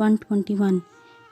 121।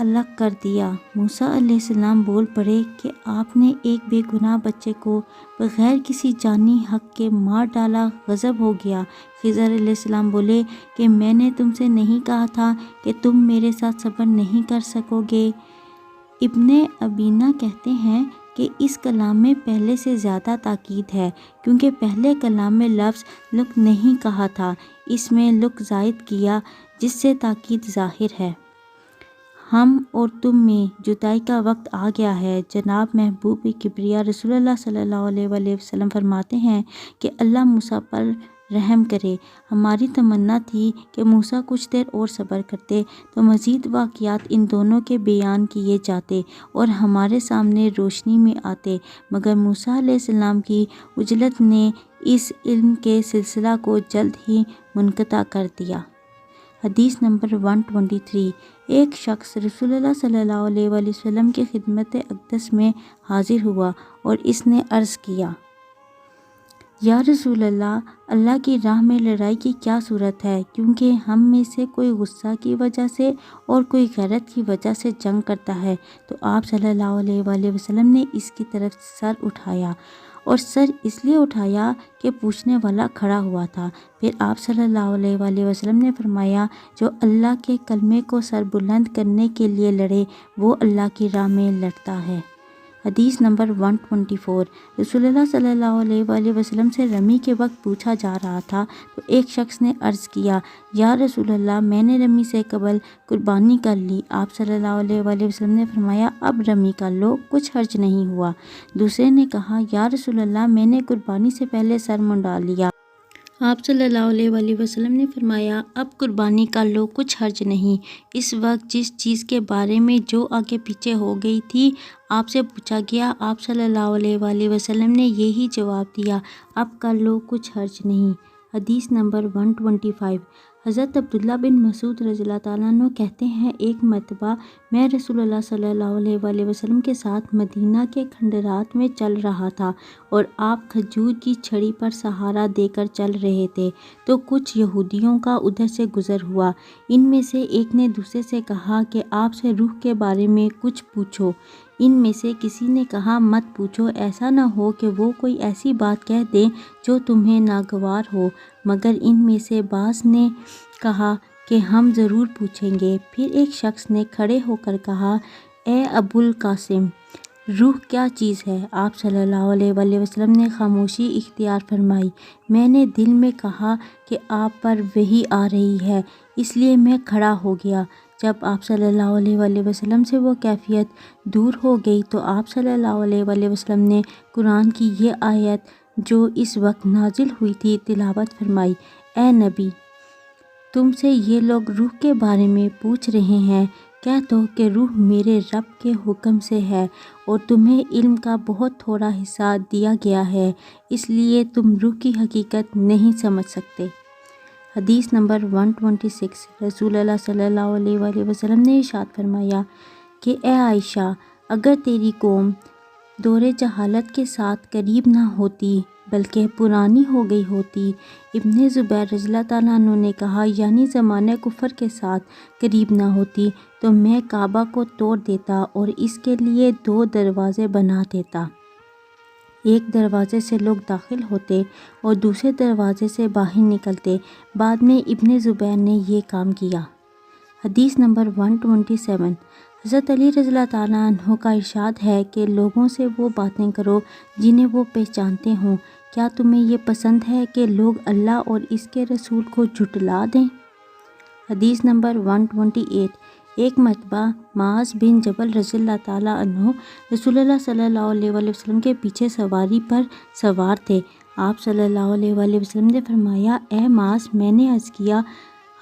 الگ کر دیا۔ موسیٰ علیہ السلام بول پڑے کہ آپ نے ایک بے گناہ بچے کو بغیر کسی جانی حق کے مار ڈالا، غضب ہو گیا۔ خضر علیہ السلام بولے کہ میں نے تم سے نہیں کہا تھا کہ تم میرے ساتھ صبر نہیں کر سکو گے؟ ابن ابینا کہتے ہیں کہ اس کلام میں پہلے سے زیادہ تاکید ہے، کیونکہ پہلے کلام میں لفظ لک نہیں کہا تھا، اس میں لک زائد کیا، جس سے تاکید ظاہر ہے۔ ہم اور تم میں جدائی کا وقت آ گیا ہے۔ جناب محبوب کبریا رسول اللہ صلی اللہ علیہ وآلہ وسلم فرماتے ہیں کہ اللہ موسیٰ پر رحم کرے۔ ہماری تمنا تھی کہ موسیٰ کچھ دیر اور صبر کرتے تو مزید واقعات ان دونوں کے بیان کیے جاتے اور ہمارے سامنے روشنی میں آتے، مگر موسیٰ علیہ السلام کی عجلت نے اس علم کے سلسلہ کو جلد ہی منقطع کر دیا۔ حدیث نمبر 123۔ ایک شخص رسول اللہ صلی اللہ علیہ وآلہ وسلم کی خدمت اقدس میں حاضر ہوا اور اس نے عرض کیا، یا رسول اللہ، اللہ کی راہ میں لڑائی کی کیا صورت ہے؟ کیونکہ ہم میں سے کوئی غصہ کی وجہ سے اور کوئی غیرت کی وجہ سے جنگ کرتا ہے۔ تو آپ صلی اللہ علیہ وآلہ وسلم نے اس کی طرف سر اٹھایا، اور سر اس لیے اٹھایا کہ پوچھنے والا کھڑا ہوا تھا۔ پھر آپ صلی اللہ علیہ وآلہ وسلم نے فرمایا، جو اللہ کے کلمے کو سر بلند کرنے کے لیے لڑے وہ اللہ کی راہ میں لڑتا ہے۔ حدیث نمبر 124۔ رسول اللہ صلی اللہ علیہ وآلہ وسلم سے رمی کے وقت پوچھا جا رہا تھا تو ایک شخص نے عرض کیا، یا رسول اللہ، میں نے رمی سے قبل قربانی کر لی۔ آپ صلی اللہ علیہ وآلہ وسلم نے فرمایا، اب رمی کر لو، کچھ حرج نہیں ہوا۔ دوسرے نے کہا، یا رسول اللہ، میں نے قربانی سے پہلے سر منڈا لیا۔ آپ صلی اللہ علیہ وآلہ وسلم نے فرمایا، اب قربانی کر لو، کچھ حرج نہیں۔ اس وقت جس چیز کے بارے میں جو آگے پیچھے ہو گئی تھی آپ سے پوچھا گیا، آپ صلی اللہ علیہ وآلہ وسلم نے یہی جواب دیا، اب کر لو، کچھ حرج نہیں۔ حدیث نمبر 125۔ حضرت عبداللہ بن مسعود رضی اللہ تعالیٰ عنہ کہتے ہیں، ایک مرتبہ میں رسول اللہ صلی اللہ علیہ وآلہ وسلم کے ساتھ مدینہ کے کھنڈرات میں چل رہا تھا اور آپ کھجور کی چھڑی پر سہارا دے کر چل رہے تھے تو کچھ یہودیوں کا ادھر سے گزر ہوا۔ ان میں سے ایک نے دوسرے سے کہا کہ آپ سے روح کے بارے میں کچھ پوچھو۔ ان میں سے کسی نے کہا، مت پوچھو، ایسا نہ ہو کہ وہ کوئی ایسی بات کہہ دیں جو تمہیں ناگوار ہو۔ مگر ان میں سے بعض نے کہا کہ ہم ضرور پوچھیں گے۔ پھر ایک شخص نے کھڑے ہو کر کہا، اے ابو القاسم، روح کیا چیز ہے؟ آپ صلی اللہ علیہ وآلہ وسلم نے خاموشی اختیار فرمائی۔ میں نے دل میں کہا کہ آپ پر وحی آ رہی ہے، اس لیے میں کھڑا ہو گیا۔ جب آپ صلی اللہ علیہ وآلہ وسلم سے وہ کیفیت دور ہو گئی تو آپ صلی اللہ علیہ وآلہ وسلم نے قرآن کی یہ آیت جو اس وقت نازل ہوئی تھی تلاوت فرمائی، اے نبی، تم سے یہ لوگ روح کے بارے میں پوچھ رہے ہیں، کہہ دو کہ روح میرے رب کے حکم سے ہے اور تمہیں علم کا بہت تھوڑا حصہ دیا گیا ہے، اس لیے تم روح کی حقیقت نہیں سمجھ سکتے۔ حدیث نمبر 126۔ رسول اللہ صلی اللہ علیہ وآلہ وسلم نے ارشاد فرمایا کہ اے عائشہ، اگر تیری قوم دور جہالت کے ساتھ قریب نہ ہوتی بلکہ پرانی ہو گئی ہوتی۔ ابن زبیر رضی اللہ تعالیٰ عنہ نے کہا، یعنی زمانہ کفر کے ساتھ قریب نہ ہوتی تو میں کعبہ کو توڑ دیتا اور اس کے لیے 2 دروازے بنا دیتا، ایک دروازے سے لوگ داخل ہوتے اور دوسرے دروازے سے باہر نکلتے۔ بعد میں ابن زبیر نے یہ کام کیا۔ حدیث نمبر 127۔ حضرت علی رضی اللہ تعالیٰ عنہ کا ارشاد ہے کہ لوگوں سے وہ باتیں کرو جنہیں وہ پہچانتے ہوں۔ کیا تمہیں یہ پسند ہے کہ لوگ اللہ اور اس کے رسول کو جھٹلا دیں؟ حدیث نمبر 128۔ ایک مرتبہ معاذ بن جبل رضی اللہ تعالیٰ عنہ رسول اللہ صلی اللہ علیہ وآلہ وسلم کے پیچھے سواری پر سوار تھے۔ آپ صلی اللہ علیہ وآلہ وسلم نے فرمایا، اے معاذ، میں نے عرض کیا،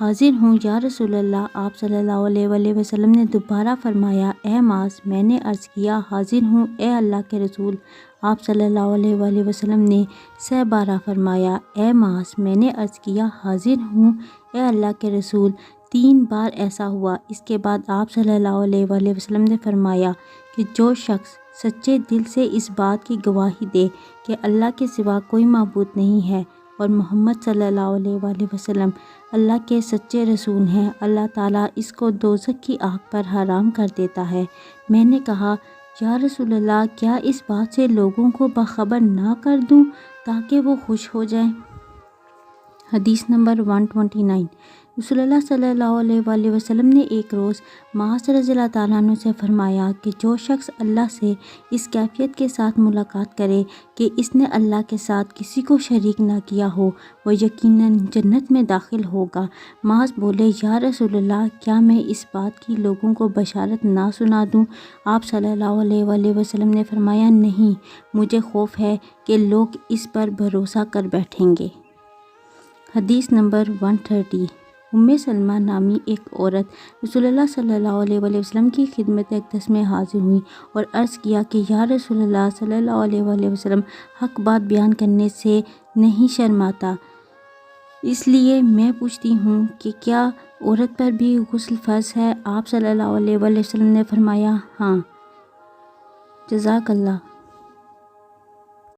حاضر ہوں یا رسول اللہ۔ آپ صلی اللہ علیہ وآلہ وسلم نے دوبارہ فرمایا، اے معاذ، میں نے عرض کیا، حاضر ہوں اے اللہ کے رسول۔ آپ صلی اللہ علیہ وآلہ وسلم نے 6 بار فرمایا، اے معاذ، میں نے عرض کیا، حاضر ہوں اے اللہ کے رسول۔ 3 بار ایسا ہوا۔ اس کے بعد آپ صلی اللہ علیہ وآلہ وسلم نے فرمایا کہ جو شخص سچے دل سے اس بات کی گواہی دے کہ اللہ کے سوا کوئی معبود نہیں ہے اور محمد صلی اللہ علیہ وآلہ وسلم اللہ کے سچے رسول ہیں، اللہ تعالیٰ اس کو دوزخ کی آگ پر حرام کر دیتا ہے۔ میں نے کہا یا رسول اللہ، کیا اس بات سے لوگوں کو باخبر نہ کر دوں تاکہ وہ خوش ہو جائیں؟ حدیث نمبر 129۔ رسول اللہ صلی اللہ علیہ وآلہ وسلم نے ایک روز معاذ رضی اللہ تعالیٰ عنہ سے فرمایا کہ جو شخص اللہ سے اس کیفیت کے ساتھ ملاقات کرے کہ اس نے اللہ کے ساتھ کسی کو شریک نہ کیا ہو، وہ یقیناً جنت میں داخل ہوگا۔ معاذ بولے یا رسول اللہ، کیا میں اس بات کی لوگوں کو بشارت نہ سنا دوں؟ آپ صلی اللہ علیہ وآلہ وسلم نے فرمایا نہیں، مجھے خوف ہے کہ لوگ اس پر بھروسہ کر بیٹھیں گے۔ حدیث نمبر 130۔ سلمہ نامی ایک عورت رسول اللہ صلی اللہ علیہ وآلہ وسلم کی خدمت اقدس میں حاضر ہوئی اور عرض کیا کہ یا رسول اللہ صلی اللہ علیہ وآلہ وسلم حق بات بیان کرنے سے نہیں شرماتا، اس لیے میں پوچھتی ہوں کہ کیا عورت پر بھی غسل فرض ہے؟ آپ صلی اللہ علیہ وآلہ وسلم نے فرمایا ہاں۔ جزاک اللہ۔